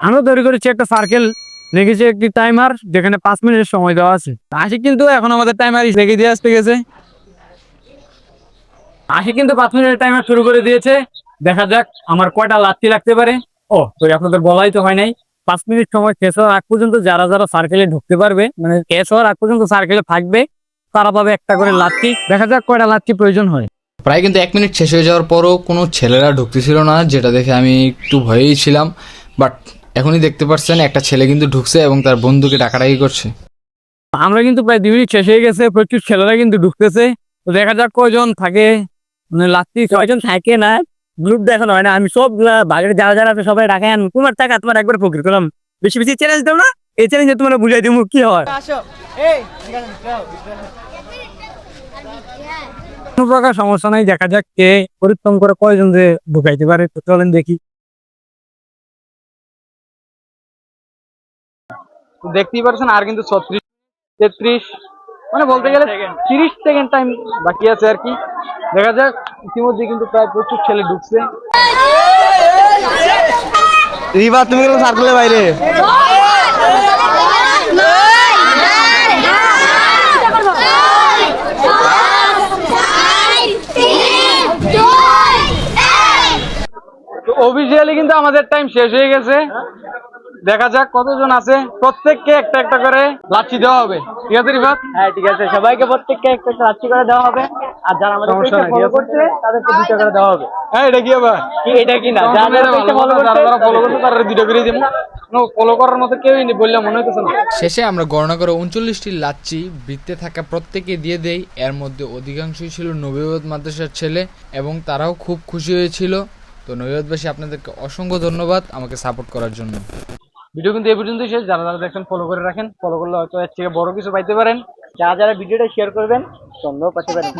আমরা তৈরি করেছি একটা সার্কেল, রেখেছি একটি টাইমার যেখানে 5 মিনিটের সময় দেওয়া আছে। আশিক কিন্তু এখন আমাদের টাইমার রেখে দিয়ে আসতে গেছে। আশিক কিন্তু 5 মিনিটের টাইমার শুরু করে দিয়েছে। দেখা যাক আমার কয়টা লাত্তি লাগতে পারে। ও তো আপনাদের বলাই তো হয় নাই, 5 মিনিট সময় শেষ হওয়ার আগ পর্যন্ত যারা যারা সার্কেলে ঢুকতে পারবে, মানে শেষ হওয়ার আগ পর্যন্ত সার্কেলে থাকবে, তারা পাবে একটা করে লাত্তি। দেখা যাক কয়টা লাত্তি প্রয়োজন হয়। প্রায় কিন্তু 1 মিনিট শেষ হয়ে যাওয়ার পরও কোনো ছেলেরা ঢুকতেছিল না, যেটা দেখে আমি একটু ভয়েই ছিলাম। বাট এখনই দেখতে পাচ্ছেন একটা ছেলে কিন্তু ঢুকছে এবং তার বন্ধুকে ডাকাডাকি করছে। আমরা কিন্তু প্রায় 2 মিনিট শেষ হয়ে গেছে, প্রচুর ছেলেরা কিন্তু ঢুকতেছে। তো দেখা যাক কয়জন থাকে, মানে লাত্তি কয়জন থাকে না, গ্রুপ দেখানো হয় না। আমি সব বাগের যারা যারা আছে সবাই ডাকাই আন, তোমার টাকা তোমার একবার ফকির করলাম, বেশি বেশি চ্যালেঞ্জ দাও না, এই চ্যালেঞ্জে তোমার বুঝাই দিব কি হয়। কোনো প্রকার সমস্যা নাই, দেখা যাক কে পরিশ্রম করে কয়জন যে ঢুকাইতে পারে। তো চলেন দেখি। দেখতেই পারছেন আর কিন্তু 36 33 মানে বলতে গেলে 30 সেকেন্ড টাইম বাকি আছে আর কি। দেখা যাক, ইতিমধ্যে কিন্তু প্রায় প্রচুর ছেলে ঢুকছে। রিবা তুমি গেলে সার্কেলের বাইরে। তো অফিসিয়ালি কিন্তু আমাদের টাইম শেষ হয়ে গেছে। দেখা যাক কতজন আছে, প্রত্যেককে একটা একটা করে লাচ্ছি দেওয়া হবে। ঠিক আছে রিফাত? হ্যাঁ ঠিক আছে, সবাইকে প্রত্যেককে একটা লাচ্ছি করে দেওয়া হবে। আর যারা আমাদের সমস্যা নাই, ফলো ঠিক আছে। করছে তাদেরকে 2টা করে দেওয়া হবে। হ্যাঁ, এটা কি আবার কি এটা কি না, যারা যারা ফলো করছে তারা 2টা করে দেবো। ফলো করার মতো কেউই নেই বললে মনে হইতেছে না। শেষে আমরা গণনা করে 39টি লাচ্ছি বৃত্তে থাকা প্রত্যেকে দিয়ে দেই। এর মধ্যে অধিকাংশই ছিল নবীবাদ মাদ্রাসার ছেলে এবং তারাও খুব খুশি হয়েছিল। তো নবীবাদবাসী আপনাদেরকে অসংখ্য ধন্যবাদ আমাকে সাপোর্ট করার জন্য। ভিডিও কিন্তু এই পর্যন্তই শেষ। যারা যারা দেখছেন ফলো করে রাখেন, ফলো করলে হয়তো এর থেকে বড় কিছু পাইতে পারেন। যারা যারা ভিডিওটা শেয়ার করবেন সন্দেহ পাতে পারেন।